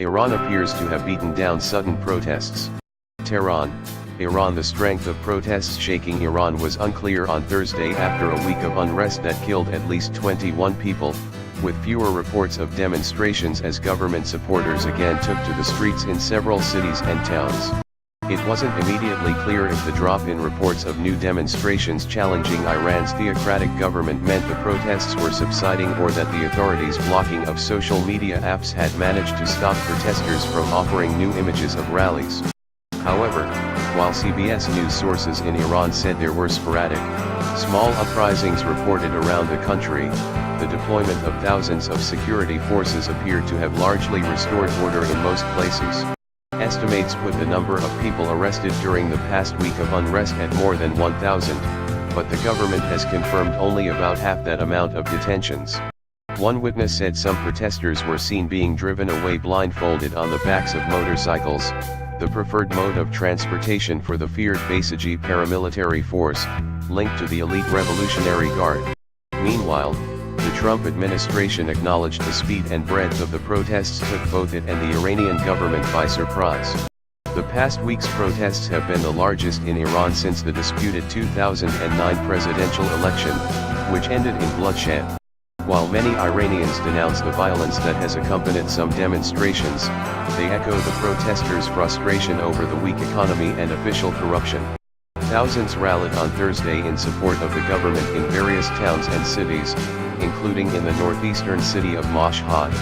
Iran appears to have beaten down sudden protests. Tehran, Iran. The strength of protests shaking Iran was unclear on Thursday after a week of unrest that killed at least 21 people, with fewer reports of demonstrations as government supporters again took to the streets in several cities and towns. It wasn't immediately clear if the drop in reports of new demonstrations challenging Iran's theocratic government meant the protests were subsiding or that the authorities' blocking of social media apps had managed to stop protesters from offering new images of rallies. However, while CBS News sources in Iran said there were sporadic, small uprisings reported around the country, the deployment of thousands of security forces appeared to have largely restored order in most places. Estimates put the number of people arrested during the past week of unrest at more than 1,000, but the government has confirmed only about half that amount of detentions. One witness said some protesters were seen being driven away blindfolded on the backs of motorcycles, the preferred mode of transportation for the feared Basiji paramilitary force, linked to the elite Revolutionary Guard. Meanwhile, the Trump administration acknowledged the speed and breadth of the protests took both it and the Iranian government by surprise. The past week's protests have been the largest in Iran since the disputed 2009 presidential election, which ended in bloodshed. While many Iranians denounce the violence that has accompanied some demonstrations, they echo the protesters' frustration over the weak economy and official corruption. Thousands rallied on Thursday in support of the government in various towns and cities, including in the northeastern city of Mashhad,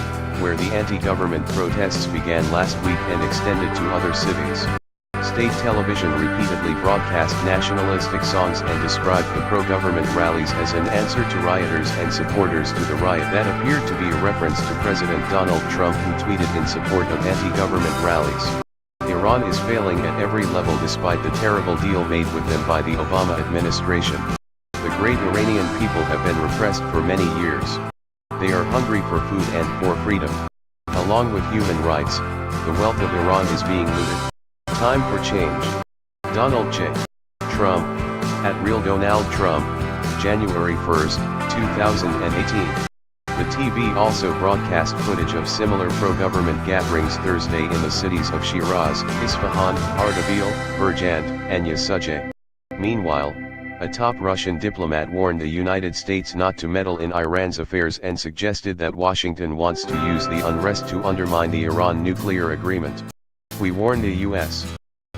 where the anti-government protests began last week and extended to other cities. State television repeatedly broadcast nationalistic songs and described the pro-government rallies as an answer to rioters and supporters to the riot that appeared to be a reference to President Donald Trump, who tweeted in support of anti-government rallies. Iran is failing at every level despite the terrible deal made with them by the Obama administration. The great Iranian people have been repressed for many years. They are hungry for food and for freedom. Along with human rights, the wealth of Iran is being looted. Time for change. Donald J. Trump, at Real Donald Trump, January 1, 2018. The TV also broadcast footage of similar pro-government gatherings Thursday in the cities of Shiraz, Isfahan, Ardabil, Burjand, and Yasujeh. Meanwhile, a top Russian diplomat warned the United States not to meddle in Iran's affairs and suggested that Washington wants to use the unrest to undermine the Iran nuclear agreement. We warn the U.S.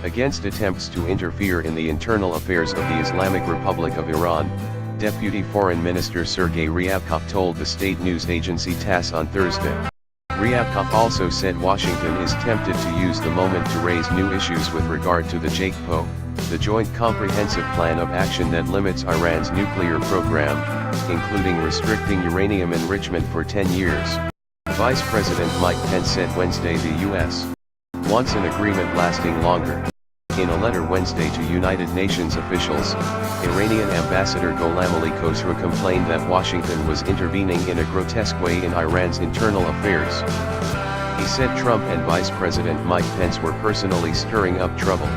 against attempts to interfere in the internal affairs of the Islamic Republic of Iran, Deputy Foreign Minister Sergei Ryabkov told the state news agency TASS on Thursday. Ryabkov also said Washington is tempted to use the moment to raise new issues with regard to the JCPOA, the Joint Comprehensive Plan of Action that limits Iran's nuclear program, including restricting uranium enrichment for 10 years. Vice President Mike Pence said Wednesday the U.S. wants an agreement lasting longer. In a letter Wednesday to United Nations officials, Iranian Ambassador Gholam-Ali Khosrow complained that Washington was intervening in a grotesque way in Iran's internal affairs. He said Trump and Vice President Mike Pence were personally stirring up trouble.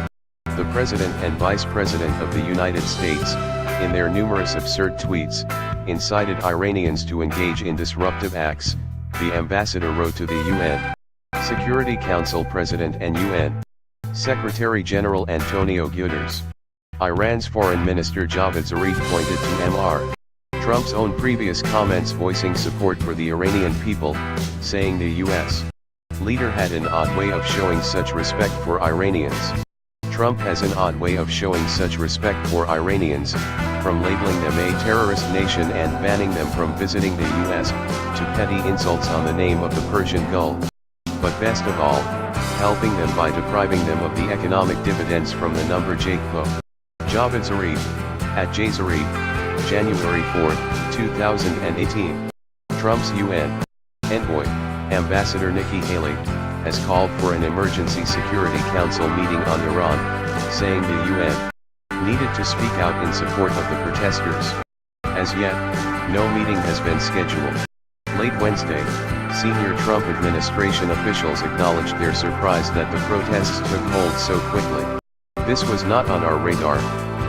The President and Vice President of the United States, in their numerous absurd tweets, incited Iranians to engage in disruptive acts, the ambassador wrote to the UN Security Council President and UN Secretary-General Antonio Guterres. Iran's Foreign Minister Javad Zarif pointed to Mr. Trump's own previous comments voicing support for the Iranian people, saying the U.S. leader had an odd way of showing such respect for Iranians. Trump has an odd way of showing such respect for Iranians, from labeling them a terrorist nation and banning them from visiting the U.S., to petty insults on the name of the Persian Gulf. But best of all, helping them by depriving them of the economic dividends from the number JCPOA. Javad Zarif, at Zarif, January 4, 2018. Trump's UN envoy, Ambassador Nikki Haley, has called for an emergency Security Council meeting on Iran, saying the UN needed to speak out in support of the protesters. As yet, no meeting has been scheduled. Late Wednesday, senior Trump administration officials acknowledged their surprise that the protests took hold so quickly. This was not on our radar,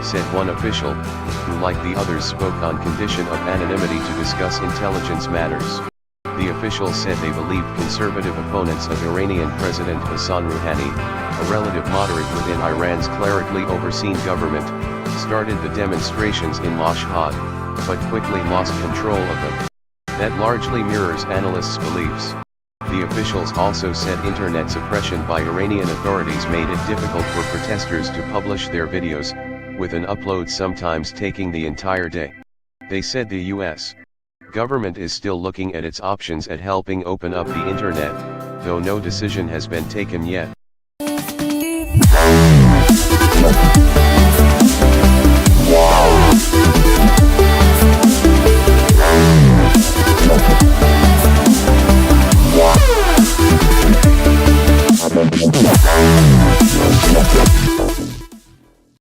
said one official, who like the others spoke on condition of anonymity to discuss intelligence matters. The The officials said they believed conservative opponents of Iranian President Hassan Rouhani, a relative moderate within Iran's clerically overseen government, started the demonstrations in Mashhad, but quickly lost control of them. That largely mirrors analysts' beliefs. The officials also said internet suppression by Iranian authorities made it difficult for protesters to publish their videos, with an upload sometimes taking the entire day. They said the U.S. government is still looking at its options at helping open up the internet, though no decision has been taken yet.